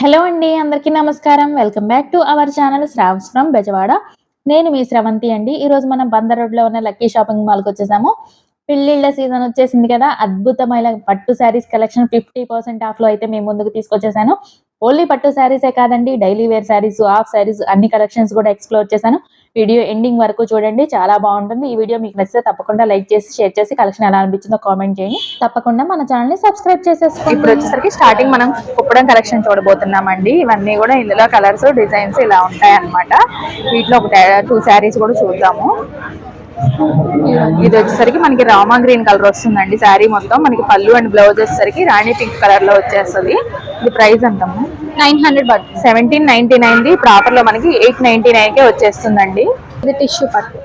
Hello అండి, అందరికీ నమస్కారం. Welcome back to our channel Shravs from Bezawada. నేను మీ శ్రవంతి అండి. ఈరోజు మనం బందర్ రోడ్లో ఉన్న లక్కీ షాపింగ్ మాల్కి వచ్చేసాము. పెళ్ళిళ్ళ సీజన్ వచ్చేసింది కదా, అద్భుతమైన పట్టు శారీస్ కలెక్షన్ 50% ఆఫ్లో అయితే మేము ముందుకు తీసుకొచ్చేసాను. ఓన్లీ పట్టు శారీసే కాదండి, daily wear saris, half saris అన్ని కలెక్షన్స్ కూడా ఎక్స్ప్లోర్ చేశాను. వీడియో ఎండింగ్ వరకు చూడండి, చాలా బాగుంటుంది. ఈ వీడియో మీకు నచ్చితే తప్పకుండా లైక్ చేసి షేర్ చేసి కలెక్షన్ ఎలా అనిపించిందో కామెంట్ చేయండి. తప్పకుండా మన ఛానల్ ని సబ్స్క్రైబ్ చేసేసుకోండి. ఇప్పుడు వచ్చేసరికి స్టార్టింగ్ మనం కుప్పడం కలెక్షన్ చూడబోతున్నామండి. ఇవన్నీ కూడా ఇందులో కలర్స్ డిజైన్స్ ఇలా ఉంటాయి అన్నమాట. వీటిలో ఒక 2 శారీస్ కూడా చూద్దాము. ఇది వచ్చేసరికి మనకి రామా గ్రీన్ కలర్ వస్తుందండి. శారీ మొత్తం మనకి పళ్ళు అండ్ బ్లౌజ్ వచ్చేసరికి రాణి పింక్ కలర్ లో వచ్చేస్తుంది. ఇది ప్రైస్ ఎంతమ్మా? 900 బట్ 1799. ఇప్పుడు ఆఫర్ లో మనకి 899 కే వచ్చేస్తుందండి. ఇది టిష్యూ పట్టు.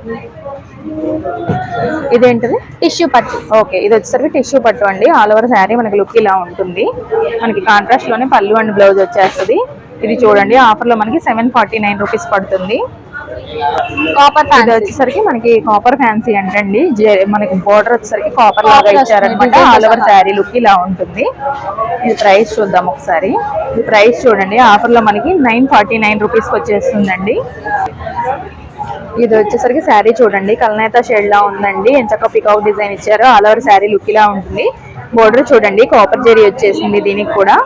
ఇదేంటిది? టిష్యూ పట్టు. ఓకే, ఇది వచ్చేసరికి టిష్యూ పట్టు అండి. ఆల్ ఓవర్ శారీ మనకి లుక్ ఇలా ఉంటుంది. మనకి కాంట్రాస్ట్ లోనే పళ్ళు అండ్ బ్లౌజ్ వచ్చేస్తుంది. ఇది చూడండి, ఆఫర్ లో మనకి 749 రూపీస్ పడుతుంది. కాపర్ ఇది వచ్చేసరికి మనకి కాపర్ ఫ్యాన్సీ అంటండి. మనకి బోర్డర్ వచ్చేసరికి కాపర్ లాగా ఇచ్చారనమాట. ఆల్ ఓవర్ శారీ లుక్ ఇలా ఉంటుంది. ఇది ప్రైస్ చూద్దాం ఒకసారి. ఇది ప్రైస్ చూడండి, ఆఫర్ లో మనకి 949 రూపీస్ వచ్చేస్తుందండి. ఇది వచ్చేసరికి శారీ చూడండి, కల్నేత షేడ్ లా ఉందండి. ఎంచక్క పికాక్ డిజైన్ ఇచ్చారు. ఆల్ ఓవర్ శారీ లుక్ ఇలా ఉంటుంది. బోర్డర్ చూడండి, కాపర్ జరీ వచ్చేసింది దీనికి కూడా.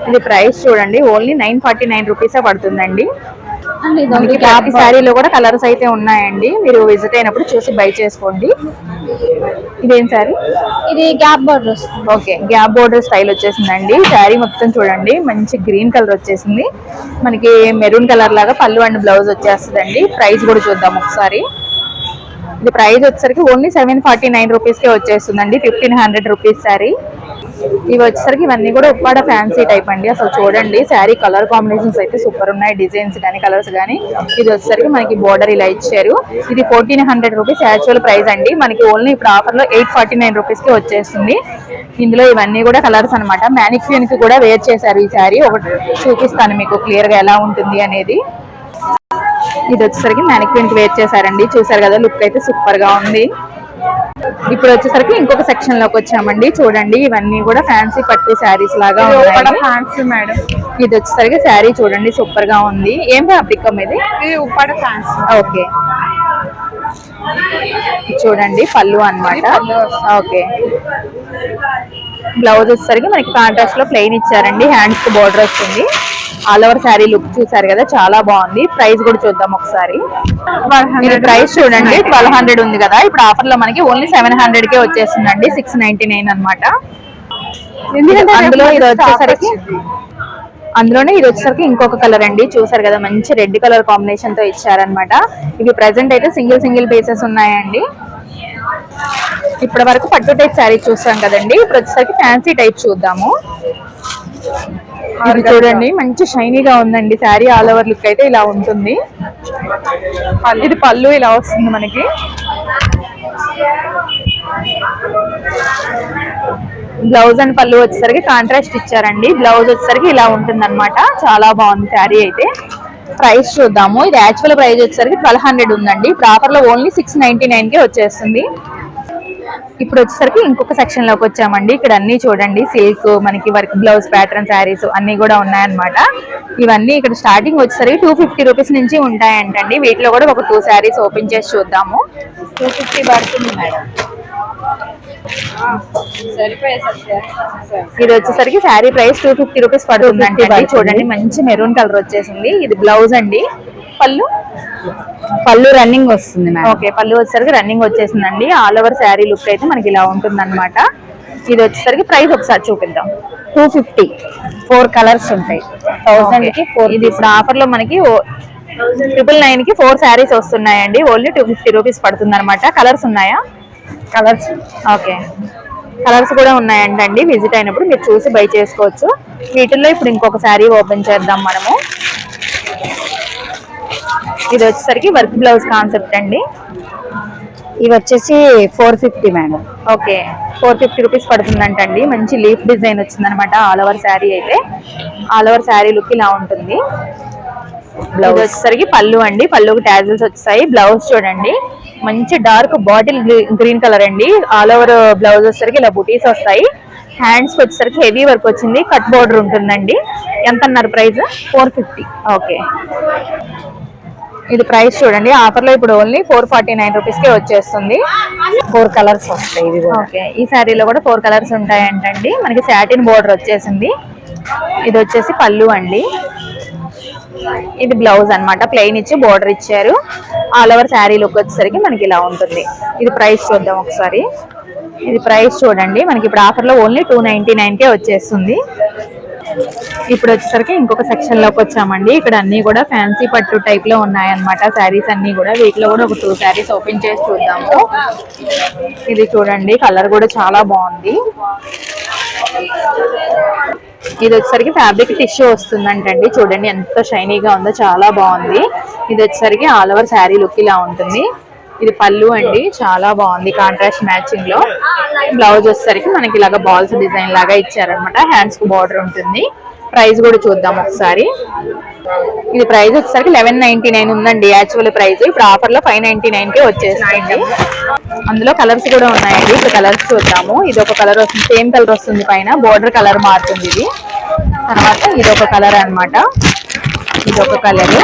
ఇది ప్రైస్ చూడండి, ఓన్లీ 949 రూపీసే పడుతుందండి. శారీలో కూడా కలర్స్ అయితే ఉన్నాయండి. మీరు విజిట్ అయినప్పుడు చూసి బై చేసుకోండి. ఇదేం శారీ? ఇది గ్యాప్ బోర్డర్ వస్తుంది. ఓకే, గ్యాప్ బోర్డర్ స్టైల్ వచ్చేసిందండి. శారీ మొత్తం చూడండి, మంచి గ్రీన్ కలర్ వచ్చేసింది. మనకి మెరూన్ కలర్ లాగా పళ్ళు అండ్ బ్లౌజ్ వచ్చేస్తుందండి. ప్రైస్ కూడా చూద్దాం ఒకసారి. ఇది ప్రైస్ వచ్చేసరికి ఓన్లీ 749 రూపీస్కే వచ్చేస్తుందండి. 1500 రూపీస్ శారీ. ఇవి వచ్చేసరికి ఇవన్నీ కూడా ఉప్పాడ ఫ్యాన్సీ టైప్ అండి. అసలు చూడండి, శారీ కలర్ కాంబినేషన్స్ అయితే సూపర్ ఉన్నాయి. డిజైన్స్ కానీ కలర్స్ కానీ. ఇది వచ్చేసరికి మనకి బోర్డర్ ఇలా ఇచ్చారు. ఇది 1400 రూపీస్ యాక్చువల్ ప్రైస్ అండి. మనకి ఓన్లీ ఇప్పుడు ఆఫర్ లో 849 రూపీస్ కి వచ్చేస్తుంది. ఇందులో ఇవన్నీ కూడా కలర్స్ అనమాట. మ్యానిక్యూన్ కి కూడా వేర్ చేశారు ఈ శారీ. ఒకటి చూపిస్తాను మీకు క్లియర్ గా ఎలా ఉంటుంది అనేది. ఇది వచ్చేసరికి మ్యానిక్యూన్ కి వేర్ చేశారండి. చూసారు కదా, లుక్ అయితే సూపర్ గా ఉంది. ఇప్పుడు వచ్చేసరికి ఇంకొక సెక్షన్ లోకి వచ్చామండి. చూడండి, ఇవన్నీ కూడా ఫ్యాన్సీ పట్టు శారీస్ లాగా ఫ్యాన్సీ మేడం. ఇది వచ్చేసరికి శారీ చూడండి, సూపర్ గా ఉంది. ఏం ఫ్యాబ్రిక్ ఇది? ఉప్పాడ ఫ్యాన్సీ. ఓకే, చూడండి పళ్ళు అన్నమాట. ఓకే, బ్లౌజ్ వచ్చేసరికి మనకి కాంట్రాస్ట్ లో ప్లెయిన్ ఇచ్చారండి. హ్యాండ్స్ కి బోర్డర్ వస్తుంది. ఆల్ ఓవర్ శారీ లుక్ చూసారు కదా, చాలా బాగుంది. ప్రైస్ కూడా చూద్దాం ఒకసారి. ప్రైస్ చూడండి, 1200 ఉంది కదా. ఇప్పుడు ఆఫర్ లో మనకి ఓన్లీ 700 కే వచ్చేస్తుందండి. 699 అనమాట. అందులోనే ఇది వచ్చేసరికి ఇంకొక కలర్ అండి. చూసారు కదా, మంచి రెడ్ కలర్ కాంబినేషన్ తో ఇచ్చారనమాట. ఇవి ప్రెసెంట్ అయితే సింగిల్ పీసెస్ ఉన్నాయండి. ఇప్పటి వరకు పట్టు టైప్ శారీ చూస్తాం కదండి. ఇప్పుడు వచ్చేసరికి ఫ్యాన్సీ టైప్ చూద్దాము. ఇది చూడండి, మంచి షైనీగా ఉందండి శారీ. ఆల్ ఓవర్ లుక్ అయితే ఇలా ఉంటుంది. ఇది పళ్ళు ఇలా వస్తుంది మనకి. బ్లౌజ్ అండ్ పళ్ళు వచ్చేసరికి కాంట్రాస్ట్ ఇచ్చారండి. బ్లౌజ్ వచ్చేసరికి ఇలా ఉంటుంది అనమాట. చాలా బాగుంది శారీ అయితే. ప్రైస్ చూద్దాము. ఇది యాక్చువల్ ప్రైస్ వచ్చేసరికి 1200 ఉందండి. ఇప్పుడు ఆఫర్ లో ఓన్లీ 699 కే వచ్చేస్తుంది. ఇప్పుడు వచ్చేసరికి ఇంకొక సెక్షన్ లోకి వచ్చామండి. ఇక్కడ అన్ని చూడండి, సిల్క్ మనకి వర్క్ బ్లౌజ్ ప్యాటర్న్ శారీస్ అన్ని కూడా ఉన్నాయన్నమాట. ఇవన్నీ ఇక్కడ స్టార్టింగ్ వచ్చేసరికి 250 రూపీస్ నుంచి ఉంటాయంటండి. వీటిలో కూడా ఒక 2 శారీస్ ఓపెన్ చేసి చూద్దాము. 250 పడుతుంది మేడం. ఇది వచ్చేసరికి శారీ ప్రైస్ 250 రూపీస్ పడుతుందండి. చూడండి, మంచి మెరూన్ కలర్ వచ్చేసింది. ఇది బ్లౌజ్ అండి. పళ్ళు రన్నింగ్ వస్తుంది. ఓకే, పళ్ళు వచ్చేసరికి రన్నింగ్ వచ్చేసిందండి. ఆల్ ఓవర్ శారీ లుక్ అయితే మనకి ఇలా ఉంటుంది అనమాట. ఇది వచ్చేసరికి ప్రైస్ ఒకసారి చూపిద్దాం. 250. 4 కలర్స్ ఉంటాయి. 1000 కి 4. ఇది ఇప్పుడు ఆఫర్ లో మనకి 999 కి 4 శారీస్ వస్తున్నాయండి. ఓన్లీ 250 రూపీస్ పడుతుంది అనమాట. కలర్స్ ఉన్నాయా? కలర్స్ ఓకే, కలర్స్ కూడా ఉన్నాయంటండి. విజిట్ అయినప్పుడు మీరు చూసి బై చేసుకోవచ్చు. వీటిల్లో ఇప్పుడు ఇంకొక శారీ ఓపెన్ చేద్దాం మనము. ఇది వచ్చేసరికి వర్క్ బ్లౌజ్ కాన్సెప్ట్ అండి. ఇవి వచ్చేసి 450 మేడం. Okay, 450 rupees పడుతుందంటండి. మంచి లీఫ్ డిజైన్ వచ్చింది అనమాట. ఆల్ ఓవర్ శారీ అయితే ఆల్ ఓవర్ శారీ లుక్ ఇలా ఉంటుంది. బ్లౌజ్ వచ్చేసరికి పళ్ళు అండి. పళ్ళుకి టాజిల్స్ వచ్చాయి. బ్లౌజ్ చూడండి, మంచి డార్క్ బాటిల్ గ్రీన్ కలర్ అండి. ఆల్ ఓవర్ బ్లౌజ్ వచ్చేసరికి ఇలా బుటీస్ వస్తాయి. హ్యాండ్స్ వచ్చేసరికి హెవీ వర్క్ వచ్చింది, కట్ బోర్డర్ ఉంటుందండి. ఎంత అన్నారు ప్రైస్? 450. ఓకే, ఇది ప్రైస్ చూడండి, ఆఫర్ లో ఇప్పుడు ఓన్లీ 449 రూపీస్ కే వచ్చేస్తుంది. 4 కలర్స్ వస్తాయి. ఇది ఓకే, ఈ శారీలో కూడా 4 కలర్స్ ఉంటాయంటండి. మనకి సాటిన్ బోర్డర్ వచ్చేసింది. ఇది వచ్చేసి పళ్ళు అండి, ఇది బ్లౌజ్ అన్నమాట. ప్లెయిన్ ఇచ్చి బోర్డర్ ఇచ్చారు. ఆల్ ఓవర్ శారీ లుక్ వచ్చేసరికి మనకి ఇలా ఉంటుంది. ఇది ప్రైస్ చూద్దాం ఒకసారి. ఇది ప్రైస్ చూడండి, మనకి ఇప్పుడు ఆఫర్ లో ఓన్లీ 299 కే వచ్చేస్తుంది. ఇప్పుడు వచ్చేసరికి ఇంకొక సెక్షన్ లోకి వచ్చామండి. ఇక్కడ అన్ని కూడా ఫ్యాన్సీ పట్టు టైప్ లో ఉన్నాయన్నమాట శారీస్ అన్ని కూడా. వీటిలో కూడా ఒక 2 శారీస్ ఓపెన్ చేసి చూద్దాము. ఇది చూడండి, కలర్ కూడా చాలా బాగుంది. ఇది వచ్చేసరికి ఫ్యాబ్రిక్ టిష్యూ వస్తుందంటండి. చూడండి ఎంత షైనీగా ఉందో, చాలా బాగుంది. ఇది వచ్చేసరికి ఆల్ ఓవర్ శారీ లుక్ ఇలా ఉంటుంది. ఇది పళ్ళు అండి, చాలా బాగుంది కాంట్రాస్ట్ మ్యాచింగ్ లో. బ్లౌజ్ వచ్చేసరికి మనకి ఇలాగా బాల్స్ డిజైన్ లాగా ఇచ్చారనమాట. హ్యాండ్స్ కు బార్డర్ ఉంటుంది. ప్రైస్ కూడా చూద్దాం ఒకసారి. ఇది ప్రైస్ వచ్చేసరికి 1199 ఉందండి యాక్చువల్ ప్రైస్. ఇప్పుడు ఆఫర్ లో 599 కే వచ్చేస్తుంది. అందులో కలర్స్ కూడా ఉన్నాయండి. ఇప్పుడు కలర్స్ చూద్దాము. ఇది ఒక కలర్ వస్తుంది, సేమ్ కలర్ వస్తుంది, పైన బోర్డర్ కలర్ మారుతుంది. ఇది తర్వాత ఇది ఒక కలర్ అన్నమాట, ఇది ఒక కలర్.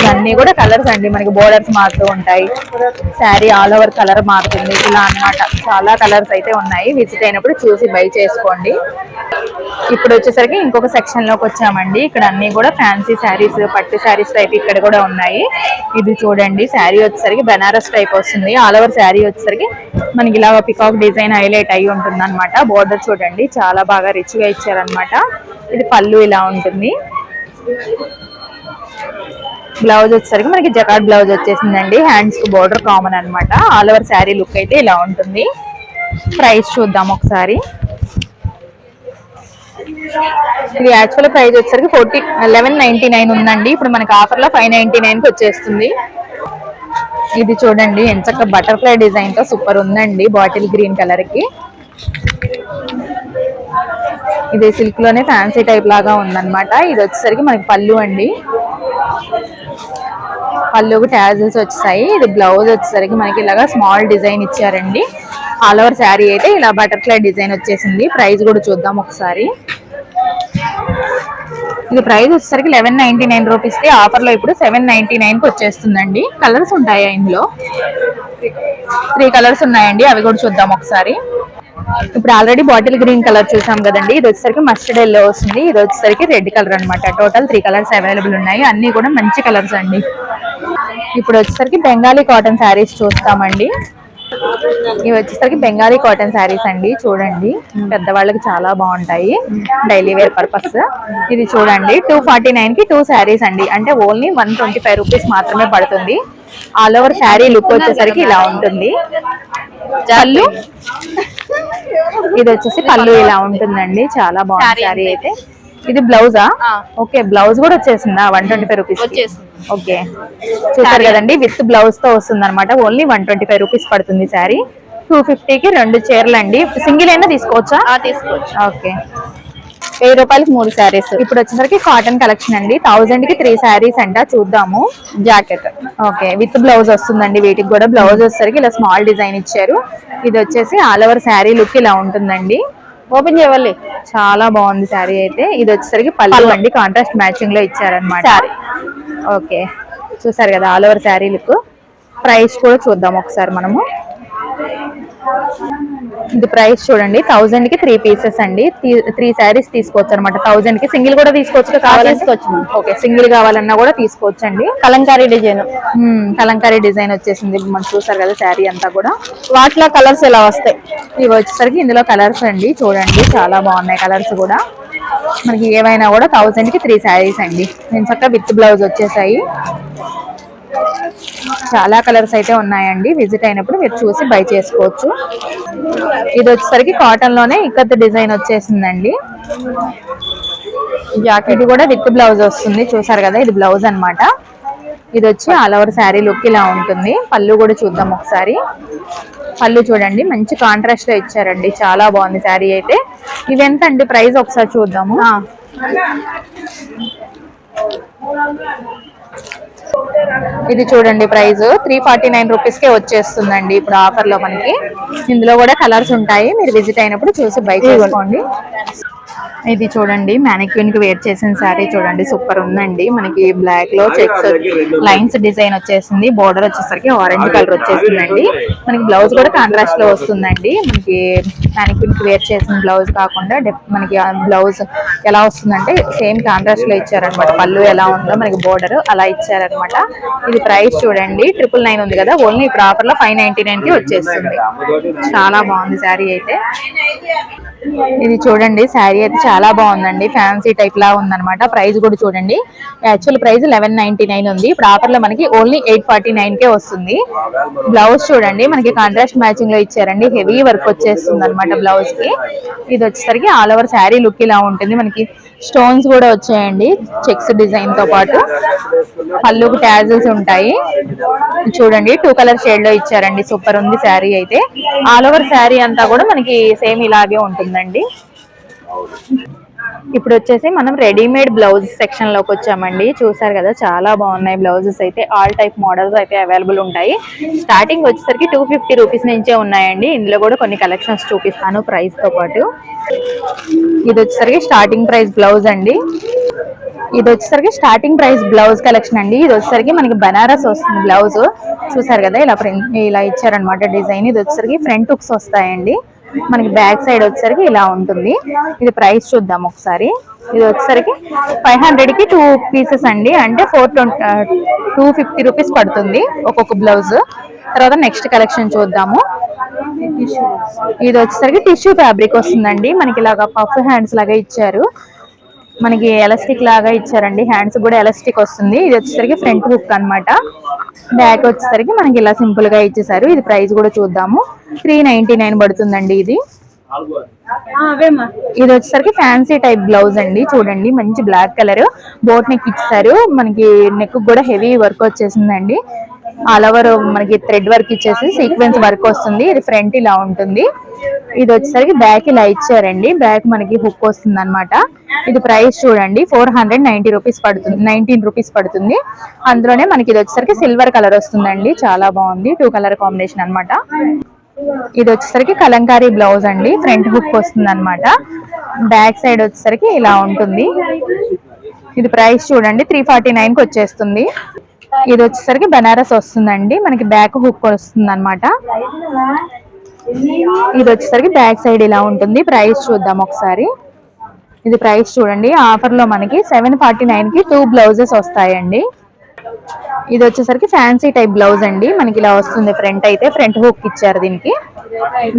ఇవన్నీ కూడా కలర్స్ అండి, మనకి బోర్డర్స్ మారుతూ ఉంటాయి. శారీ ఆల్ ఓవర్ కలర్ మారుతుంది ఇలా అన్నమాట. చాలా కలర్స్ అయితే ఉన్నాయి, విజిట్ అయినప్పుడు చూసి బై చేసుకోండి. ఇప్పుడు వచ్చేసరికి ఇంకొక సెక్షన్ లోకి వచ్చామండి. ఇక్కడ అన్ని కూడా ఫ్యాన్సీ శారీస్, పట్టు శారీస్ టైప్ ఇక్కడ కూడా ఉన్నాయి. ఇది చూడండి, శారీ వచ్చేసరికి బెనారస్ టైప్ వస్తుంది. ఆల్ ఓవర్ శారీ వచ్చేసరికి మనకి ఇలా పికాక్ డిజైన్ హైలైట్ అయి ఉంటుంది అనమాట. బోర్డర్ చూడండి చాలా బాగా రిచ్ గా ఇచ్చారనమాట. ఇది పళ్ళు ఇలా ఉంటుంది. బ్లౌజ్ వచ్చేసరికి మనకి జకార్డ్ బ్లౌజ్ వచ్చేసిందండి. హ్యాండ్స్ కు బోర్డర్ కామన్ అన్నమాట. ఆల్ ఓవర్ శారీ లుక్ అయితే ఇలా ఉంటుంది. ప్రైస్ చూద్దాం ఒకసారి. ఇది యాక్చువల్ ప్రైస్ వచ్చేసరికి 1199 ఉందండి. ఇప్పుడు మనకి ఆఫర్ లో 599 కి వచ్చేస్తుంది. ఇది చూడండి ఎంచక్క బటర్ఫ్లై డిజైన్ తో సూపర్ ఉందండి, బాటిల్ గ్రీన్ కలర్ కి. ఇది సిల్క్ లోనే ఫ్యాన్సీ టైప్ లాగా ఉందన్నమాట. ఇది వచ్చేసరికి మనకి పళ్ళు అండి, పళ్ళుకి ట్యాజిల్స్ వచ్చాయి. ఇది బ్లౌజ్ వచ్చేసరికి మనకి ఇలాగా స్మాల్ డిజైన్ ఇచ్చారండి. ఆల్ ఓవర్ శారీ అయితే ఇలా బటర్ఫ్లై డిజైన్ వచ్చేసింది. ప్రైస్ కూడా చూద్దాం ఒకసారి. ఇది ప్రైస్ వచ్చేసరికి 1199 రూపీస్ కి ఆఫర్ లో ఇప్పుడు 799 కి వచ్చేస్తుందండి. కలర్స్ ఉంటాయా ఇందులో? 3 కలర్స్ ఉన్నాయండి, అవి కూడా చూద్దాం ఒకసారి. ఇప్పుడు ఆల్రెడీ బాటిల్ గ్రీన్ కలర్ చూసాం కదండి. ఇది వచ్చేసరికి మస్టర్డ్ ఎల్లో వస్తుంది. ఇది వచ్చేసరికి రెడ్ కలర్ అన్నమాట. టోటల్ 3 కలర్స్ అవైలబుల్ ఉన్నాయి. అన్ని కూడా మంచి కలర్స్ అండి. ఇప్పుడు వచ్చేసరికి బెంగాలీ కాటన్ శారీస్ చూస్తామండి. ఇవి వచ్చేసరికి బెంగాలీ కాటన్ శారీస్ అండి. చూడండి పెద్దవాళ్ళకి చాలా బాగుంటాయి, డైలీ వేర్ పర్పస్. ఇది చూడండి 249 కి 2 శారీస్ అండి. అంటే ఓన్లీ 125 రూపీస్ మాత్రమే పడుతుంది. ఆల్ ఓవర్ శారీ లుక్ వచ్చేసరికి ఇలా ఉంటుంది. పళ్ళు ఇది వచ్చేసి పళ్ళు ఇలా ఉంటుందండి, చాలా బాగుంది శారీ అయితే. ఇది బ్లౌజా? ఓకే, బ్లౌజ్ కూడా వచ్చేసిందా? 125 రూపీస్ వచ్చేసింది. ఓకే, చూసారు కదండి, విత్ బ్లౌజ్ తో వస్తుంది అనమాట. ఓన్లీ 125 రూపీస్ పడుతుంది శారీ. 250 కి 2 చీరలు అండి. సింగిల్ అయినా తీసుకోవచ్చా? తీసుకోవచ్చు. ఓకే, 1000 రూపాయలకి 3 శారీస్. ఇప్పుడు వచ్చేసరికి కాటన్ కలెక్షన్ అండి. 1000 కి 3 శారీస్ అంట. చూద్దాము. జాకెట్ ఓకే, విత్ బ్లౌజ్ వస్తుందండి. వీటికి కూడా బ్లౌజ్ వచ్చేసరికి ఇలా స్మాల్ డిజైన్ ఇచ్చారు. ఇది వచ్చేసి ఆల్ ఓవర్ శారీ లుక్ ఇలా ఉంటుందండి. ఓపెన్ చేయాలి, చాలా బాగుంది శారీ అయితే. ఇది వచ్చేసరికి పళ్ళు అండి, కాంట్రాస్ట్ మ్యాచింగ్ లో ఇచ్చారనమాట. ఓకే, చూసారు కదా all over sari look. Price కూడా చూద్దాం ఒకసారి మనము. ఇది ప్రైస్ చూడండి, 1000 కి 3 పీసెస్ అండి. 3 శారీస్ తీసుకోవచ్చు అనమాట. 1000 కి సింగిల్ కూడా తీసుకోవచ్చు, తీసుకోవచ్చు. ఓకే, సింగిల్ కావాలన్నా కూడా తీసుకోవచ్చు అండి. కలంకారీ డిజైన్, కలంకారీ డిజైన్ వచ్చేసింది. మనం చూసారు కదా శారీ అంతా కూడా. వాటిలో కలర్స్ ఎలా వస్తాయి? ఇవి వచ్చేసరికి ఇందులో కలర్స్ అండి. చూడండి చాలా బాగున్నాయి కలర్స్ కూడా. మనకి ఏవైనా కూడా 1000 కి 3 శారీస్ అండి. నేను చక్కగా విత్ బ్లౌజ్ వచ్చేసాయి. చాలా కలర్స్ అయితే ఉన్నాయండి. విజిట్ అయినప్పుడు మీరు చూసి బై చేసుకోవచ్చు. ఇది వచ్చేసరికి కాటన్ లోనే ఇక్కత్ డిజైన్ వచ్చేసిందండి. జాకెట్ కూడా విత్ బ్లౌజ్ వస్తుంది. చూసారు కదా, ఇది బ్లౌజ్ అన్నమాట. ఇది వచ్చి ఆల్ ఓవర్ శారీ లుక్ ఇలా ఉంటుంది. పళ్ళు కూడా చూద్దాం ఒకసారి. పళ్ళు చూడండి మంచి కాంట్రాస్ట్ లో ఇచ్చారండి, చాలా బాగుంది శారీ అయితే. ఇవి ఎంత అండి ప్రైస్ ఒకసారి చూద్దాము. ఇది చూడండి ప్రైస్ 349 రూపీస్ కే వచ్చేస్తుందండి ఇప్పుడు ఆఫర్ లో మనకి. ఇందులో కూడా కలర్స్ ఉంటాయి, మీరు విజిట్ అయినప్పుడు చూసి బై చేసుకోండి. ఇది చూడండి మ్యానిక్విన్ కి వేర్ చేసిన శారీ చూడండి, సూపర్ ఉందండి. మనకి బ్లాక్ లో చెక్స్ లైన్స్ డిజైన్ వచ్చేసింది, బోర్డర్ వచ్చేసరికి ఆరెంజ్ కలర్ వచ్చేసిందండి. మనకి బ్లౌజ్ కూడా కాంట్రాస్ట్ లో వస్తుందండి. మనకి మ్యానిక్విన్ కి వేర్ చేసిన బ్లౌజ్ కాకుండా మనకి బ్లౌజ్ ఎలా వస్తుందంటే సేమ్ కాంట్రాస్ట్ లో ఇచ్చారనమాట. పళ్ళు ఎలా ఉందో మనకి బోర్డర్ అలా ఇచ్చారనమాట. ఇది ప్రైస్ చూడండి 999 ఉంది కదా, ఓన్లీ ఇప్పుడు ఆఫర్ లో 599 కి వచ్చేస్తుంది. చాలా బాగుంది శారీ అయితే. ఇది చూడండి శారీ అయితే చాలా బాగుందండి, ఫ్యాన్సీ టైప్ లా ఉందన్నమాట. ప్రైస్ కూడా చూడండి, యాక్చువల్ ప్రైస్ 1199 ఉంది, ఇప్పుడు ఆఫర్ లో మనకి ఓన్లీ 849 కే వస్తుంది. బ్లౌజ్ చూడండి మనకి కాంట్రాస్ట్ మ్యాచింగ్ లో ఇచ్చారండి, హెవీ వర్క్ వచ్చేస్తుంది అనమాట బ్లౌజ్ కి. ఇది వచ్చేసరికి ఆల్ ఓవర్ శారీ లుక్ ఇలా ఉంటుంది. మనకి స్టోన్స్ కూడా వచ్చాయండి చెక్స్ డిజైన్ తో పాటు. పళ్ళుకు ట్యాజల్స్ ఉంటాయి చూడండి, 2 కలర్ షేడ్ లో ఇచ్చారండి. సూపర్ ఉంది శారీ అయితే. ఆల్ ఓవర్ శారీ అంతా కూడా మనకి సేమ్ ఇలాగే ఉంటుందండి. ఇప్పుడు వచ్చేసి మనం రెడీమేడ్ బ్లౌజ్ సెక్షన్ లోకి వచ్చామండి. చూసారు కదా చాలా బాగున్నాయి బ్లౌజెస్ అయితే, ఆల్ టైప్ మోడల్స్ అయితే అవైలబుల్ ఉంటాయి. స్టార్టింగ్ వచ్చేసరికి 250 రూపీస్ నుంచే ఉన్నాయండి. ఇందులో కూడా కొన్ని కలెక్షన్స్ చూపిస్తాను ప్రైస్ తో పాటు. ఇది వచ్చేసరికి స్టార్టింగ్ ప్రైస్ బ్లౌజ్ అండి. ఇది వచ్చేసరికి స్టార్టింగ్ ప్రైస్ బ్లౌజ్ కలెక్షన్ అండి. ఇది వచ్చేసరికి మనకి బనారస్ వస్తుంది బ్లౌజ్. చూసారు కదా ఇలా ఇచ్చారనమాట డిజైన్. ఇది వచ్చేసరికి ఫ్రంట్ హుక్స్ వస్తాయండి. మనకి బ్యాక్ సైడ్ వచ్చేసరికి ఇలా ఉంటుంది. ఇది ప్రైస్ చూద్దాం ఒకసారి. ఇది వచ్చేసరికి 500 కి 2 పీసెస్ అండి, అంటే 250 రూపీస్ పడుతుంది ఒక్కొక్క బ్లౌజ్. తర్వాత నెక్స్ట్ కలెక్షన్ చూద్దాము. ఇది వచ్చేసరికి టిష్యూ ఫ్యాబ్రిక్ వస్తుందండి. మనకి ఇలాగా పఫ్ హ్యాండ్స్ లాగా ఇచ్చారు, మనకి ఎలాస్టిక్ లాగా ఇచ్చారండి. హ్యాండ్స్ కూడా ఎలాస్టిక్ వస్తుంది. ఇది వచ్చేసరికి ఫ్రంట్ హుక్ అన్నమాట. బ్యాక్ వచ్చేసరికి మనకి ఇలా సింపుల్ గా ఇచ్చేసారు. ఇది ప్రైస్ కూడా చూద్దాము, 399 పడుతుందండి ఇది. ఇది వచ్చేసరికి ఫ్యాన్సీ టైప్ బ్లౌజ్ అండి. చూడండి మంచి బ్లాక్ కలర్ బోట్ నెక్ ఇచ్చారు. మనకి నెక్ కూడా హెవీ వర్క్ వచ్చేసిందండి. ఆల్ ఓవర్ మనకి థ్రెడ్ వర్క్ ఇచ్చేసి సీక్వెన్స్ వర్క్ వస్తుంది. ఇది ఫ్రంట్ ఇలా ఉంటుంది. ఇది వచ్చేసరికి బ్యాక్ ఇలా ఇచ్చారండి, బ్యాక్ మనకి హుక్ వస్తుంది అనమాట. ఇది ప్రైస్ చూడండి 490 రూపీస్ పడుతుంది, 19 రూపీస్ పడుతుంది. అందులోనే మనకి ఇది వచ్చేసరికి సిల్వర్ కలర్ వస్తుందండి, చాలా బాగుంది. 2 కలర్ కాంబినేషన్ అనమాట. ఇది వచ్చేసరికి కలంకారీ బ్లౌజ్ అండి, ఫ్రంట్ హుక్ వస్తుంది అనమాట. బ్యాక్ సైడ్ వచ్చేసరికి ఇలా ఉంటుంది. ఇది ప్రైస్ చూడండి 349 కి వచ్చేస్తుంది. ఇది వచ్చేసరికి బనారస్ వస్తుందండి, మనకి బ్యాక్ హుక్ వస్తుంది అనమాట. ఇది వచ్చేసరికి బ్యాక్ సైడ్ ఇలా ఉంటుంది. ప్రైస్ చూద్దాం ఒకసారి. ఇది ప్రైస్ చూడండి, ఆఫర్ లో మనకి 749 కి 2 బ్లౌజెస్ వస్తాయండి. ఇది వచ్చేసరికి ఫ్యాన్సీ టైప్ బ్లౌజ్ అండి, మనకి ఇలా వస్తుంది. ఫ్రంట్ అయితే ఫ్రంట్ హుక్ ఇచ్చారు దీనికి.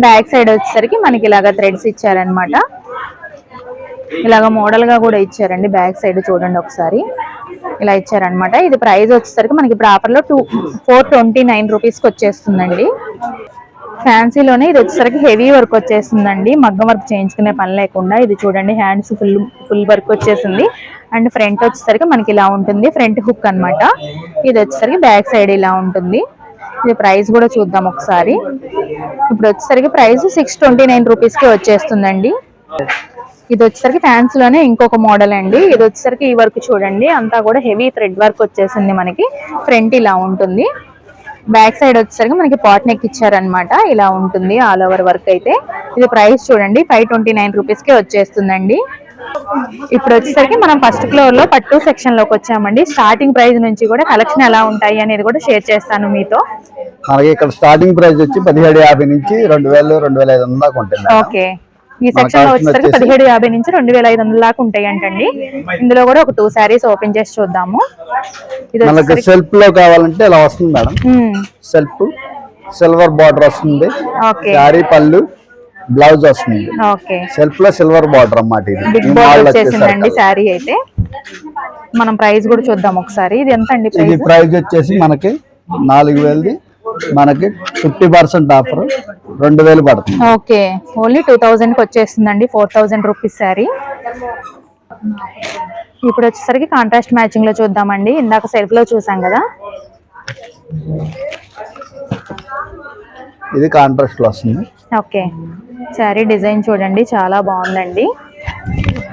బ్యాక్ సైడ్ వచ్చేసరికి మనకి ఇలాగా థ్రెడ్స్ ఇచ్చారనమాట. ఇలాగ మోడల్ గా కూడా ఇచ్చారండి. బ్యాక్ సైడ్ చూడండి ఒకసారి, ఇలా ఇచ్చారనమాట. ఇది ప్రైస్ వచ్చేసరికి మనకి ఇప్పుడు ఆఫర్ లో 429 రూపీస్ కి వచ్చేస్తుందండి. ఫ్యాన్సీలోనే ఇది వచ్చేసరికి హెవీ వర్క్ వచ్చేస్తుందండి, మగ్గం వర్క్ చేయించుకునే పని లేకుండా. ఇది చూడండి హ్యాండ్స్ ఫుల్ వర్క్ వచ్చేసింది. అండ్ ఫ్రంట్ వచ్చేసరికి మనకి ఇలా ఉంటుంది, ఫ్రంట్ హుక్ అన్నమాట. ఇది వచ్చేసరికి బ్యాక్ సైడ్ ఇలా ఉంటుంది. ఇది ప్రైస్ కూడా చూద్దాం ఒకసారి. ఇప్పుడు వచ్చేసరికి ప్రైస్ 629 రూపీస్ కి వచ్చేస్తుందండి. ఇది వచ్చేసరికి ఫ్యాన్స్ లోనే ఇంకొక మోడల్ అండి. ఇది వచ్చేసరికి ఈ వర్క్ చూడండి, అంతా కూడా హెవీ థ్రెడ్ వర్క్ వచ్చేసింది. మనకి ఫ్రంట్ ఇలా ఉంటుంది, బ్యాక్ సైడ్ వచ్చేసరికి మనకి పాట్ నెక్ ఇచ్చారనమాట. ఇలా ఉంటుంది ఆల్ ఓవర్ వర్క్ అయితే. ఇది ప్రైస్ చూడండి 529 రూపీస్ కి వచ్చేస్తుందండి. ఇప్పుడు వచ్చేసరికి మనం ఫస్ట్ ఫ్లోర్ లో పట్టు సెక్షన్ లోకి వచ్చామండి. స్టార్టింగ్ ప్రైస్ నుంచి కూడా కలెక్షన్ ఎలా ఉంటాయి అనేది కూడా షేర్ చేస్తాను మీతో. అలాగే ఇక్కడ స్టార్టింగ్ ప్రైస్ వచ్చి 1750 నుంచి 2000 2500 దాకా ఉంటుంది. ఓకే, ఈ సెక్షన్ లో వచ్చేసరికి 1750 నుంచి 2500 దాకా ఉంటాయి అంటండి. ఇందులో కూడా ఒక 2 సారీస్ ఓపెన్ చేసి చూద్దాము. మనకి సెల్ఫ్ లో కావాలంటే ఇలా వస్తుంది మేడం. సెల్ఫ్ సిల్వర్ బార్డర్ వస్తుంది, సారీ పళ్ళు బ్లౌజ్ వస్తుంది. సెల్ఫ్ లో సిల్వర్ బార్డర్ అన్నమాట. బిగ్ బార్డర్ వచ్చేసిందండి సారీ అయితే. మనం ప్రైస్ కూడా చూద్దాం ఒకసారి. ఇది ఎంత అండి ఇది ప్రైస్ వచ్చేసి మనకి 4000ది, మనకి 50% ఆఫర్ 2000 పడుతుంది. ఓకే, ఓన్లీ 2000 కి వచ్చేస్తుందండి, 4000 రూపీస్ సారీ. ఇప్పుడు వచ్చేసరికి కాంట్రాస్ట్ మ్యాచింగ్ లో చూద్దామండి. ఇందాక సెల్ఫ్ లో చూసాం కదా, ఇది కాంట్రాస్ట్ లో వస్తుంది. ఓకే, సారీ డిజైన్ చూడండి చాలా బాగుందండి.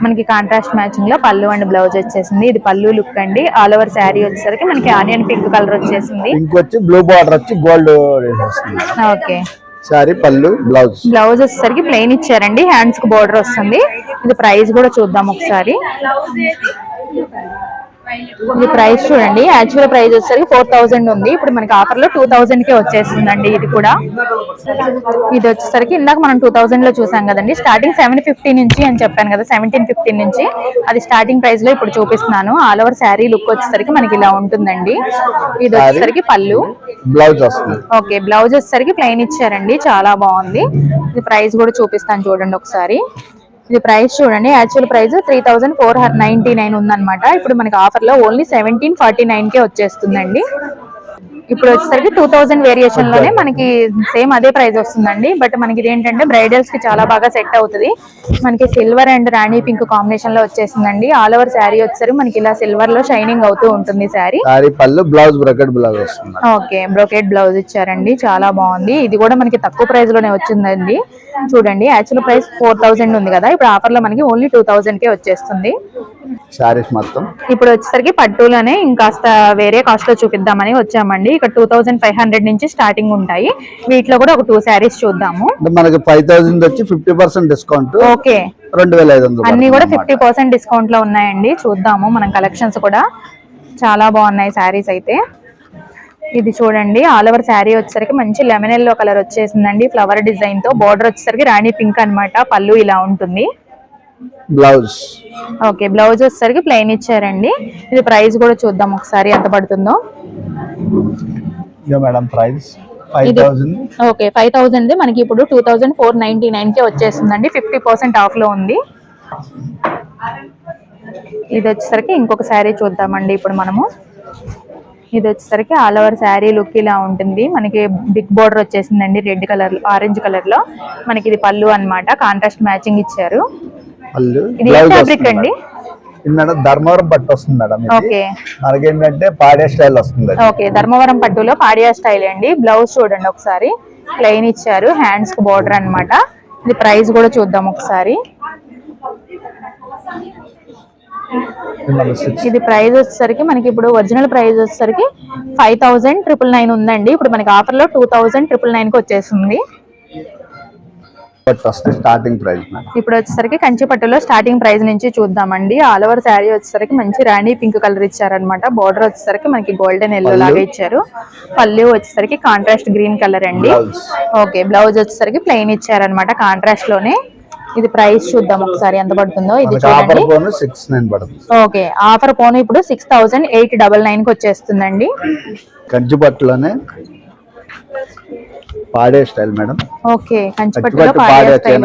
మనకి కాంట్రాస్ట్ మ్యాచింగ్ లో పళ్ళు అండ్ బ్లౌజ్ వచ్చేసింది. ఇది పళ్ళు లుక్ అండి. ఆల్ ఓవర్ శారీ వచ్చేసరికి మనకి ఆనియన్ పింక్ కలర్ వచ్చేసింది. ఇంకొచ్చి బ్లూ బార్డర్ వచ్చి గోల్డ్. ఓకే, శారీ పళ్ళు బ్లౌజ్. బ్లౌజ్ వచ్చేసరికి ప్లెయిన్ ఇచ్చారండి, హ్యాండ్స్ కి బోర్డర్ వస్తుంది. ఇది ప్రైస్ కూడా చూద్దాం ఒకసారి. ఇది ప్రైస్ చూడండి, యాక్చువల్ ప్రైస్ వచ్చేసరికి 4000 ఉంది. ఇప్పుడు మనకి ఆఫర్ లో 2000 కే వచ్చేస్తుందండి. ఇది కూడా ఇది వచ్చేసరికి ఇందాక మనం 2000 లో చూసాం కదండి. స్టార్టింగ్ 750 నుంచి అని చెప్పాను కదా, 1715 నుంచి. అది స్టార్టింగ్ ప్రైస్ లో ఇప్పుడు చూపిస్తున్నాను. ఆల్ ఓవర్ శారీ లుక్ వచ్చేసరికి మనకి ఇలా ఉంటుందండి. ఇది వచ్చేసరికి పళ్ళు, బ్లౌజ్ వస్తుంది. ఓకే, బ్లౌజ్ వచ్చేసరికి ప్లెయిన్ ఇచ్చారండి, చాలా బాగుంది. ఇది ప్రైస్ కూడా చూపిస్తాను చూడండి ఒకసారి. ఇది ప్రైస్ చూడండి, యాక్చువల్ ప్రైస్ 3499 ఉందన్నమాట. ఇప్పుడు మనకి ఆఫర్ లో ఓన్లీ 1749 కే వచ్చేస్తుందండి. ఇప్పుడు వచ్చేసరికి 2000 వేరియేషన్ లోనే మనకి సేమ్ అదే ప్రైస్ వస్తుందండి. బట్ మనకి ఇది ఏంటంటే బ్రైడల్స్ కి చాలా బాగా సెట్ అవుతుంది. మనకి silver and Rani pink combination లో వచ్చేసిందండి. ఆల్ ఓవర్ శారీ వచ్చేసరికి మనకి ఇలా సిల్వర్ లో షైనింగ్ అవుతూ ఉంటుంది శారీ. పళ్ళు బ్లౌజ్ బ్రోకెట్ బ్లౌజ్ వస్తుంది. ఓకే, బ్రోకెట్ బ్లౌజ్ ఇచ్చారండి, చాలా బాగుంది. ఇది కూడా మనకి తక్కువ ప్రైస్ లోనే వచ్చిందండి. చూడండి, యాక్చువల్ ప్రైస్ 4000 ఉంది కదా, ఇప్పుడు ఆఫర్ లో మనకి ఓన్లీ 2000 కే వచ్చేస్తుంది. శారీస్ మొత్తం ఇప్పుడు వచ్చేసరికి పట్టులోనే ఇంకాస్త వేరే కాస్ట్ లో చూపిద్దామని వచ్చామండి. ఇక్కడ 2500 నుంచి స్టార్టింగ్ ఉంటాయి. వీటిలో కూడా ఒక 2 శారీస్ చూద్దాము. మనకి 5000 వచ్చి 50% డిస్కౌంట్. ఓకే, 2500 అన్ని కూడా 50% డిస్కౌంట్ లో ఉన్నాయండి. చూద్దాము మనం కలెక్షన్స్ కూడా, చాలా బాగున్నాయి శారీస్ అయితే. ఇది చూడండి, ఆల్ ఓవర్ శారీ వచ్చేసరికి మంచి లెమన్ ఎల్లో కలర్ వచ్చేసిందండి, ఫ్లవర్ డిజైన్ తో. బార్డర్ వచ్చేసరికి రాణి పింక్ అన్నమాట. పళ్ళు ఇలా ఉంటుంది. బ్లౌజ్, ఓకే, బ్లౌజ్ వచ్చేసరికి ప్లెయిన్ ఇచ్చారండి. ఇది ప్రైస్ కూడా చూద్దాం ఒకసారి ఎంత పడుతుందో. Madam price 5000. ఓకే, 5000 మనకి ఇప్పుడు 2499 కే వచ్చేస్తుందండి. 50% ఆఫ్ లో ఉంది. ఇది వచ్చేసరికి ఇంకొక శారీ చూద్దామండి ఇప్పుడు మనము. ఇది వచ్చేసరికి ఆల్ ఓవర్ శారీ లుక్ ఇలా ఉంటుంది. మనకి బిగ్ బోర్డర్ వచ్చేసిందండి, రెడ్ కలర్, ఆరెంజ్ కలర్ లో. మనకి ఇది పళ్ళు అన్నమాట, కాంట్రాస్ట్ మ్యాచింగ్ ఇచ్చారు. ఇది ఫ్యాబ్రిక్ అండి, మేడం ధర్మవరం పట్టు వస్తుంది మేడం. ఓకే, మనకేంటంటే పాడియా స్టైల్ వస్తుంది. ఓకే, ధర్మవరం పట్టులో పాడియా స్టైల్ అండి. బ్లౌజ్ చూడండి ఒకసారి, ప్లెయిన్ ఇచ్చారు, హ్యాండ్స్ కి బోర్డర్ అన్నమాట. ఇది ప్రైస్ కూడా చూద్దాం ఒకసారి. ఇది ప్రైస్ వచ్చేసరికి మనకి ఇప్పుడు ఒరిజినల్ ప్రైస్ వచ్చేసరికి 5999 ఉందండి. ఇప్పుడు మనకి ఆఫర్ లో 2999 కి వచ్చేస్తుంది. స్టార్టింగ్ ప్రైస్ ఇప్పుడు వచ్చేసరికి కంచి పట్టులో స్టార్టింగ్ ప్రైస్ నుంచి చూద్దామండి. ఆల్ ఓవర్ శారీ వచ్చేసరికి మంచి రాణి పింక్ కలర్ ఇచ్చారనమాట. బోర్డర్ వచ్చేసరికి మనకి గోల్డెన్ ఎల్లో లాగా ఇచ్చారు. పళ్ళు వచ్చేసరికి కాంట్రాస్ట్ గ్రీన్ కలర్ అండి. ఓకే, బ్లౌజ్ వచ్చేసరికి ప్లెయిన్ ఇచ్చారనమాట కాంట్రాస్ట్ లోనే. ఇది ప్రైస్ చూద్దాం ఒకసారి ఎంత పడుతుందో. ఇది చూడండి, ఓకే, ఆఫర్ పోను ఇప్పుడు 6899 కి వచ్చేస్తుందండి. కంచి పట్టులోనే పాడే స్టైల్ మేడం. ఓకే, కంచి పట్టులో పాడే స్టైల్.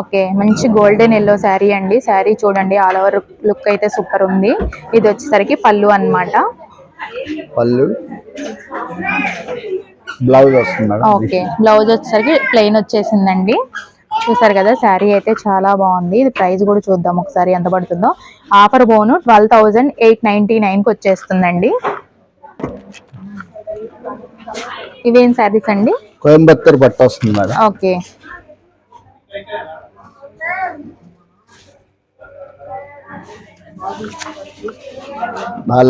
ఓకే, మంచి గోల్డెన్ ఎల్లో శారీ అండి. శారీ చూడండి, ఆల్ ఓవర్ లుక్ అయితే సూపర్ ఉంది. ఇది వచ్చేసరికి పళ్ళు అన్నమాట. పళ్ళు, బ్లౌజ్ వస్తుంది. ఓకే, బ్లౌజ్ వచ్చేసరికి ప్లెయిన్ వచ్చేసిందండి. చూసారు కదా, శారీ అయితే చాలా బాగుంది. ఇది ప్రైస్ కూడా చూద్దాం ఒకసారి ఎంత పడుతుందో. ఆఫర్ బోను 12899 కి వచ్చేస్తుందండి. ఇవేం శారీస్ అండి? కోయంబత్తూర్ పట్టు వస్తుంది మేడం. ఓకే,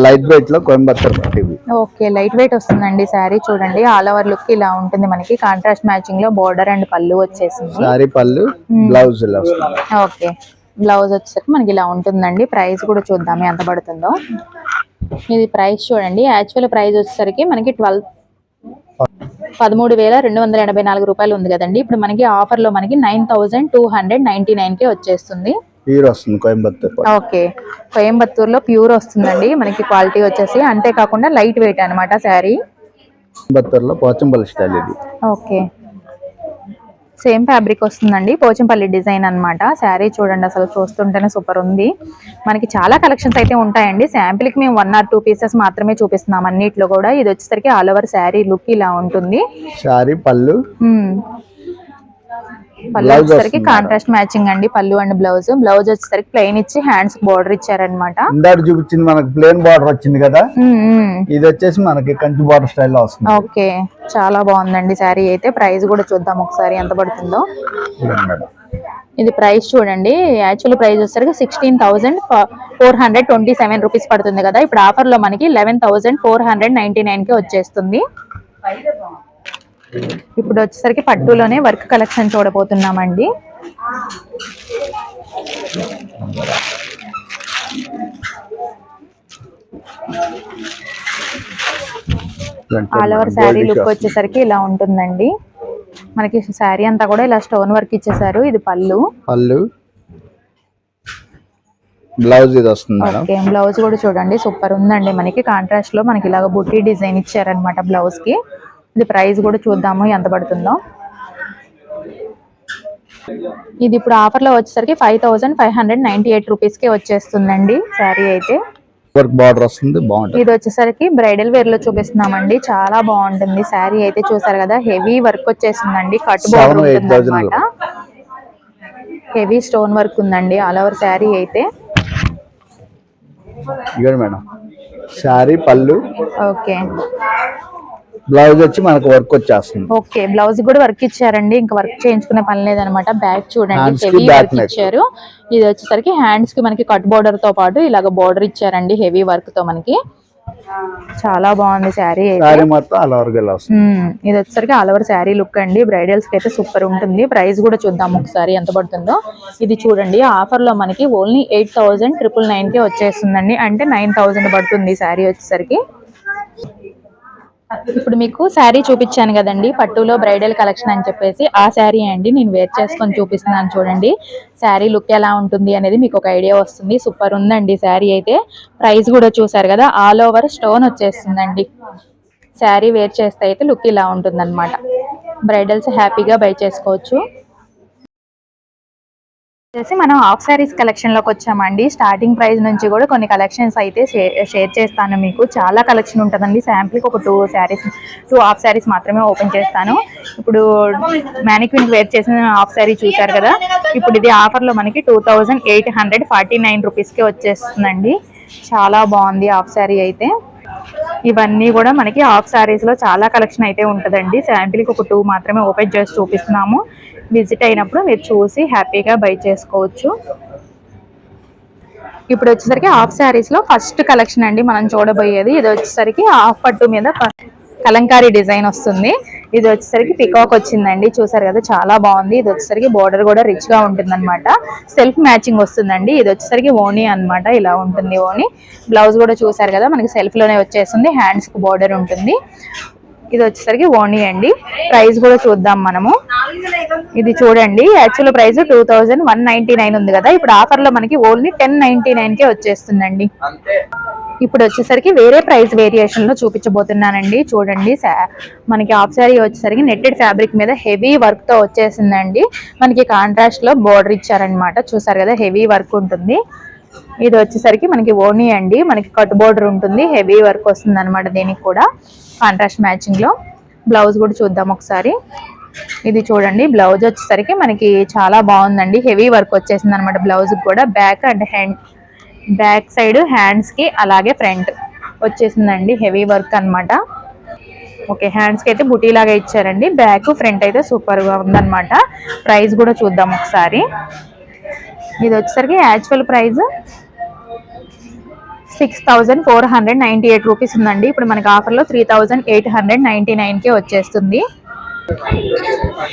లైట్ వెయిట్ లో కోయంబత్తూర్ పట్టు. ఓకే, లైట్ వెయిట్ వస్తుందండి శారీ. చూడండి, ఆల్ ఓవర్ లుక్ ఇలా ఉంటుంది మనకి. కాంట్రాస్ట్ మ్యాచింగ్ లో బోర్డర్ అండ్ పళ్ళు వచ్చేసింది. శారీ పళ్ళు, బ్లౌజ్ ఇలా వస్తుంది. ఓకే, బ్లౌజ్ వచ్చేసరికి మనకి ఇలా ఉంటుందండి. ప్రైస్ కూడా చూద్దాం ఎంత పడుతుందో. ఇది ప్రైస్ చూడండి, యాక్చువల్ ప్రైస్ వచ్చేసరికి మనకి 13,284 రూపాయలు ఉంది కదండి. ఇప్పుడు మనకి ఆఫర్ లో మనకి 9299 కే వచ్చేస్తుంది. ప్యూర్ వస్తుంది కోయంబత్తూర్. ఓకే, కోయంబత్తూర్ లో ప్యూర్ వస్తుందండి మనకి. క్వాలిటీ వచ్చేసి అంతేకాకుండా లైట్ వెయిట్ అన్నమాట శారీ. కోయంబత్తూర్ లో పోచంపల్లి స్టైల్ ఇది. ఓకే, సేమ్ ఫ్యాబ్రిక్ వస్తుందండి, పోచంపల్లి డిజైన్ అన్నమాట. శారీ చూడండి, అసలు చూస్తుంటేనే సూపర్ ఉంది. మనకి చాలా కలెక్షన్స్ అయితే ఉంటాయండి. శాంపిల్ కి మేము 1 or 2 పీసెస్ మాత్రమే చూపిస్తున్నాం అన్నిట్లో కూడా. ఇది వచ్చేసరికి ఆల్ ఓవర్ శారీ లుక్ ఇలా ఉంటుంది. శారీ పళ్ళు, పళ్ళు వచ్చేసరికి కాంట్రాస్ట్ మ్యాచింగ్ అండి. పళ్ళు అండ్ బ్లౌజ్. బ్లౌజ్ వచ్చేసరికి ప్లెయిన్ ఇచ్చి హ్యాండ్స్ బోర్డర్ ఇచ్చారనమాట. ఇందాక చూపించింది మనకి ప్లేన్ బార్డర్ వచ్చింది కదా, ఇది వచ్చేసి మనకి కంచి బార్డర్ స్టైల్ లో వస్తుంది. ఓకే, చాలా బాగుందండి శారీ అయితే. ప్రైస్ కూడా చూద్దాం ఒకసారి ఎంత పడుతుందో. ఇది ప్రైస్ చూడండి, యాక్చువల్ ప్రైస్ వచ్చేసరికి 16,427 రూపీస్ పడుతుంది కదా, ఇప్పుడు ఆఫర్ లో మనకి 11,499 కి వచ్చేస్తుంది. ఇప్పుడు వచ్చేసరికి పట్టులోనే వర్క్ కలెక్షన్ చూడబోతున్నామండి. ఆల్ ఓవర్ శారీ లుక్ వచ్చేసరికి ఇలా ఉంటుందండి. మనకి శారీ అంతా కూడా ఇలా స్టోన్ వర్క్ ఇచ్చేసారు. ఇది పళ్ళు, బ్లౌజ్ ఇది వస్తుంది మేడం. ఓకే, బ్లౌజ్ కూడా చూడండి సూపర్ ఉందండి. మనకి కాంట్రాస్ట్ లో మనకి ఇలాగ బుట్టి డిజైన్ ఇచ్చారనమాట బ్లౌజ్ కి. ఇది ప్రైస్ కూడా చూద్దాము ఎంత పడుతుందో. ఇది ఇప్పుడు ఆఫర్ లో వచ్చేసరికి 5,598 రూపీస్ కి వచ్చేస్తుందండి శారీ అయితే. వర్క్ బార్డర్ వస్తుంది, బాగుంటుంది. ఇది వచ్చేసరికి బ్రైడల్ వేర్ లో చూపిస్తున్నామండి, చాలా బాగుంటుంది శారీ అయితే. చూసారు కదా హెవీ వర్క్ వచ్చేసిందండి, కట్ బోర్డర్ ఉంటుంది అన్నమాట. హెవీ స్టోన్ వర్క్ ఉందండి ఆల్ ఓవర్ శారీ అయితే. మేడం శారీ పళ్ళు, ఓకే, బ్లౌజ్ వచ్చి మనకు వర్క్ వచ్చేస్తుంది. ఓకే, బ్లౌజ్ కూడా వర్క్ ఇచ్చారండి, ఇంకా వర్క్ చేయించుకునే పని లేదనమాట. బ్యాక్ చూడండి హెవీ వర్క్ ఇచ్చారు. ఇది వచ్చేసరికి హ్యాండ్స్ కి మనకి కట్ బోర్డర్ తో పాటు ఇలాగ బోర్డర్ ఇచ్చారండి హెవీ వర్క్ తో. మనకి చాలా బాగుంది శారీ అయితే. మొత్తం ఆల్ ఓవర్ గా వస్తుంది. ఇది వచ్చేసరికి ఆల్ ఓవర్ శారీ లుక్ అండి. బ్రైడల్స్ కి అయితే సూపర్ ఉంటుంది. ప్రైస్ కూడా చూద్దాం ఒకసారి ఎంత పడుతుందో. ఇది చూడండి ఆఫర్ లో మనకి ఓన్లీ 8,999 కి వచ్చేస్తుందండి, అంటే 9,000 పడుతుంది శారీ వచ్చేసరికి. ఇప్పుడు మీకు శారీ చూపించాను కదండి పట్టులో బ్రైడల్ కలెక్షన్ అని చెప్పేసి, ఆ శారీ అండి నేను వేర్ చేసుకొని చూపిస్తున్నాను. చూడండి శారీ లుక్ ఎలా ఉంటుంది అనేది మీకు ఒక ఐడియా వస్తుంది. సూపర్ ఉందండి శారీ అయితే. ప్రైస్ కూడా చూసారు కదా, ఆల్ ఓవర్ స్టోన్ వచ్చేస్తుందండి. శారీ వేర్ చేస్తే అయితే లుక్ ఇలా ఉంటుంది అనమాట. బ్రైడల్స్ హ్యాపీగా బై చేసుకోవచ్చు. వచ్చేసి మనం హాఫ్ శారీస్ కలెక్షన్ లోకి వచ్చామండి. స్టార్టింగ్ ప్రైస్ నుంచి కూడా కొన్ని కలెక్షన్స్ అయితే షేర్ చేస్తాను మీకు. చాలా కలెక్షన్ ఉంటుందండి. శాంపుల్కి ఒక 2 హాఫ్ శారీస్ మాత్రమే ఓపెన్ చేస్తాను. ఇప్పుడు మ్యానిక్విన్ వేర్ చేసిన హాఫ్ శారీ చూసారు కదా, ఇప్పుడు ఇది ఆఫర్ లో మనకి 2,849 రూపీస్కి వచ్చేస్తుందండి. చాలా బాగుంది హాఫ్ శారీ అయితే. ఇవన్నీ కూడా మనకి హాఫ్ శారీస్ లో చాలా కలెక్షన్ అయితే ఉంటుందండి. శాంపిల్కి ఒక 2 మాత్రమే ఓపెన్ చేసి చూపిస్తున్నాము. విజిట్ అయినప్పుడు మీరు చూసి హ్యాపీగా బై చేసుకోవచ్చు. ఇప్పుడు వచ్చేసరికి హాఫ్ శారీస్ లో ఫస్ట్ కలెక్షన్ అండి మనం చూడబోయేది. ఇది వచ్చేసరికి హాఫ్ పట్టు మీద కలంకారీ డిజైన్ వస్తుంది. ఇది వచ్చేసరికి పికాక్ వచ్చిందండి, చూసారు కదా చాలా బాగుంది. ఇది వచ్చేసరికి బోర్డర్ కూడా రిచ్ గా ఉంటుంది అనమాట. సెల్ఫ్ మ్యాచింగ్ వస్తుందండి. ఇది వచ్చేసరికి ఓనీ అన్నమాట, ఇలా ఉంటుంది ఓనీ. బ్లౌజ్ కూడా చూసారు కదా మనకి సెల్ఫ్ లోనే వచ్చేస్తుంది, హ్యాండ్స్ కు బోర్డర్ ఉంటుంది. ఇది వచ్చేసరికి ఓనీ అండి. ప్రైస్ కూడా చూద్దాం మనము. ఇది చూడండి యాక్చువల్ ప్రైస్ 2,199 ఉంది కదా, ఇప్పుడు ఆఫర్ లో మనకి ఓన్లీ 1099 కే వచ్చేస్తుందండి. ఇప్పుడు వచ్చేసరికి వేరే ప్రైస్ వేరియేషన్ లో చూపించబోతున్నానండి. చూడండి మనకి హాఫ్ శారీ వచ్చేసరికి నెట్టెడ్ ఫ్యాబ్రిక్ మీద హెవీ వర్క్ తో వచ్చేసిందండి. మనకి కాంట్రాస్ట్ లో బోర్డర్ ఇచ్చారనమాట, చూసారు కదా హెవీ వర్క్ ఉంటుంది. ఇది వచ్చేసరికి మనకి ఓనీ అండి, మనకి కట్ బోర్డర్ ఉంటుంది, హెవీ వర్క్ వస్తుంది అనమాట. దీనికి కూడా కాంట్రాస్ట్ మ్యాచింగ్ లో. బ్లౌజ్ కూడా చూద్దాం ఒకసారి. ఇది చూడండి బ్లౌజ్ వచ్చేసరికి మనకి చాలా బాగుందండి, హెవీ వర్క్ వచ్చేసింది అనమాట. బ్లౌజ్ కూడా back and back side hands కి అలాగే ఫ్రంట్ వచ్చేసిందండి, హెవీ వర్క్ అన్నమాట. ఓకే, హ్యాండ్స్ కి అయితే బుటీ లాగా ఇచ్చారండి, బ్యాక్ ఫ్రంట్ అయితే సూపర్ గా ఉందన్నమాట. ప్రైస్ కూడా చూద్దాం ఒకసారి. ఇది వచ్చేసరికి యాక్చువల్ ప్రైస్ 6,498 రూపీస్ ఉందండి. ఇప్పుడు మనకి ఆఫర్ లో 3,899 కే వచ్చేస్తుంది.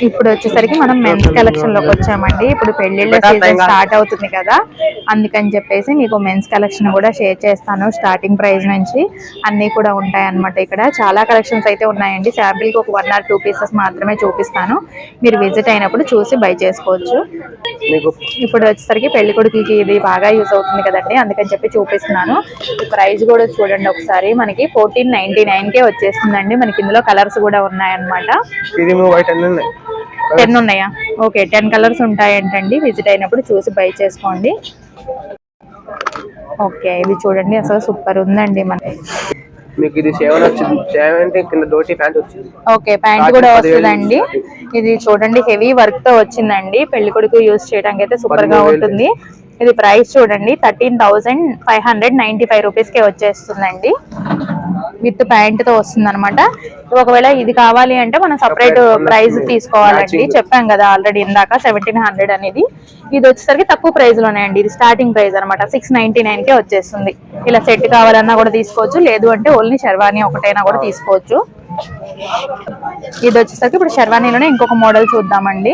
ఇప్పుడు వచ్చేసరికి మనం మెన్స్ కలెక్షన్ లోకి వచ్చామండి. ఇప్పుడు పెళ్లిళ్ళ సీజన్ స్టార్ట్ అవుతుంది కదా, అందుకని చెప్పేసి మీకు మెన్స్ కలెక్షన్ కూడా షేర్ చేస్తాను. స్టార్టింగ్ ప్రైస్ నుంచి అన్ని కూడా ఉంటాయి అన్నమాట. ఇక్కడ చాలా కలెక్షన్స్ అయితే ఉన్నాయండి. శాంపిల్ కి ఒక 1 or 2 పీసెస్ మాత్రమే చూపిస్తాను, మీరు విజిట్ అయినప్పుడు చూసి బై చేసుకోవచ్చు. ఇప్పుడు వచ్చేసరికి పెళ్లి కొడుకులకి ఇది బాగా యూజ్ అవుతుంది కదండి, అందుకని చెప్పి చూపిస్తున్నాను. ప్రైస్ కూడా చూడండి ఒకసారి, మనకి 1499 కే వచ్చేస్తుందండి. మనకి ఇందులో కలర్స్ కూడా ఉన్నాయన్నమాట. 10 ఉన్నాయా? Okay, 10 colours ఉంటాయంటండి. విజిట్ అయినప్పుడు చూసి బై చేసుకోండి. ఓకే, ఇది చూడండి అసలు సూపర్ ఉందండి. మీకు ఇది 7 వచ్చింది, 7 కింద దోటి ప్యాంట్ వచ్చింది. ఓకే, ప్యాంట్ కూడా వస్తుందండి. ఇది చూడండి హెవీ వర్క్ తో వచ్చిందండి, పెళ్లి కొడుకు యూజ్ చేయడానికి అయితే సూపర్ గా ఉంటుంది. ఇది ప్రైస్ చూడండి 13,595 రూపీస్ కే వచ్చేస్తుందండి. విత్ ప్యాంట్ తో వస్తుంది అనమాట. ఒకవేళ ఇది కావాలి అంటే మనం సపరేట్ ప్రైస్ తీసుకోవాలండి. చెప్పాం కదా ఆల్రెడీ ఇందాక 1700 అనేది. ఇది వచ్చేసరికి తక్కువ ప్రైస్ లోనే అండి. ఇది స్టార్టింగ్ ప్రైస్ అనమాట. 699 కే వచ్చేస్తుంది. ఇలా సెట్ కావాలన్నా కూడా తీసుకోవచ్చు, లేదు అంటే ఓన్లీ షెర్వానీ ఒకటైనా కూడా తీసుకోవచ్చు. ఇది వచ్చేసరికి ఇప్పుడు షెర్వానీలోనే ఇంకొక మోడల్ చూద్దామండి.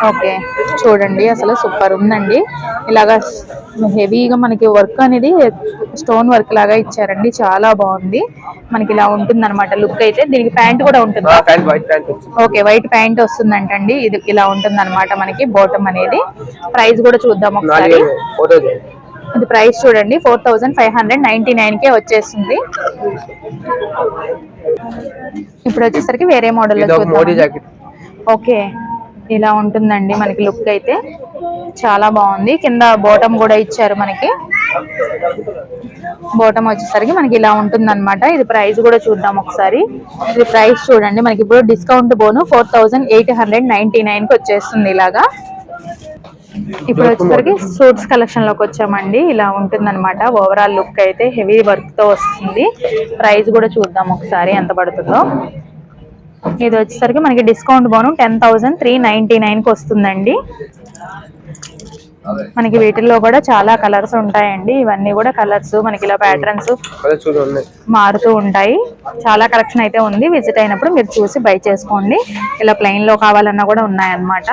ఓకే, చూడండి అసలు సూపర్ ఉందండి. ఇలాగా హెవీగా మనకి వర్క్ అనేది స్టోన్ వర్క్ లాగా ఇచ్చారండి, చాలా బాగుంది. మనకి ఇలా ఉంటుంది అనమాట లుక్ అయితే. దీనికి ప్యాంట్ కూడా ఉంటుంది. ఓకే, వైట్ ప్యాంట్ వస్తుందంటండి. ఇది ఇలా ఉంటుంది అనమాట మనకి బాటమ్ అనేది. ప్రైస్ కూడా చూద్దాం ఒకసారి. ఇది ప్రైస్ చూడండి 4599 కే వచ్చేస్తుంది. ఇప్పుడు వచ్చేసరికి వేరే మోడల్ లో చూద్దాం. ఓకే, ఇలా ఉంటుందండి మనకి లుక్ అయితే. చాలా బాగుంది. కింద బాటమ్ కూడా ఇచ్చారు మనకి. బాటమ్ వచ్చేసరికి మనకి ఇలా ఉంటుంది అనమాట. ఇది ప్రైస్ కూడా చూద్దాం ఒకసారి. ఇది ప్రైస్ చూడండి మనకి ఇప్పుడు డిస్కౌంట్ బోను 4899 కి వచ్చేస్తుంది ఇలాగా. ఇప్పుడు వచ్చేసరికి సూట్స్ కలెక్షన్ లోకి వచ్చామండి. ఇలా ఉంటుంది అనమాట ఓవరాల్ లుక్ అయితే. హెవీ వర్క్ తో వస్తుంది. ప్రైస్ కూడా చూద్దాం ఒకసారి ఎంత పడుతుందో. ఇది వచ్చేసరికి మనకి డిస్కౌంట్ బోను 10,399 కి వస్తుందండి. మనకి వీటిల్లో కూడా చాలా కలర్స్ ఉంటాయండి. ఇవన్నీ కూడా కలర్స్ మనకి ఇలా ప్యాటర్న్స్ మారుతూ ఉంటాయి. చాలా కలెక్షన్ అయితే ఉంది. విజిట్ అయినప్పుడు మీరు చూసి బై చేసుకోండి. ఇలా ప్లెయిన్ లో కావాలన్నా కూడా ఉన్నాయన్నమాట.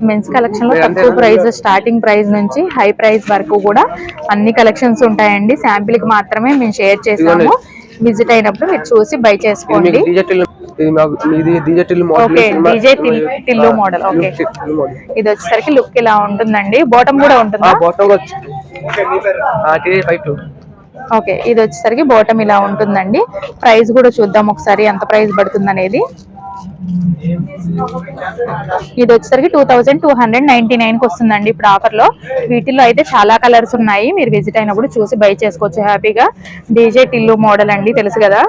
మెన్స్ కలెక్షన్ లో తక్కువ ప్రైస్, స్టార్టింగ్ ప్రైస్ నుంచి హై ప్రైస్ వరకు కూడా అన్ని కలెక్షన్స్ ఉంటాయండి. శాంపిల్ కి మాత్రమే మేము షేర్ చేసాము. విజిట్ అయినప్పుడు మీరు చూసి బై చేసుకోండి. టిల్లు మోడల్. ఓకే, ఇది వచ్చేసరికి లుక్ ఇలా ఉంటుందండి. బాటమ్ కూడా ఉంటుందా? ఓకే, ఇది వచ్చేసరికి బాటమ్ ఇలా ఉంటుందండి. ప్రైస్ కూడా చూద్దాం ఒకసారి ఎంత ప్రైస్ పడుతుంది అనేది. ఇది వచ్చేసరికి 2299 కి వస్తుందండి ఇప్పుడు ఆఫర్ లో. వీటిల్లో అయితే చాలా కలర్స్ ఉన్నాయి. మీరు విజిట్ అయినప్పుడు చూసి బై చేసుకోవచ్చు హ్యాపీగా. డీజే టిల్లు మోడల్ అండి, తెలుసు కదా.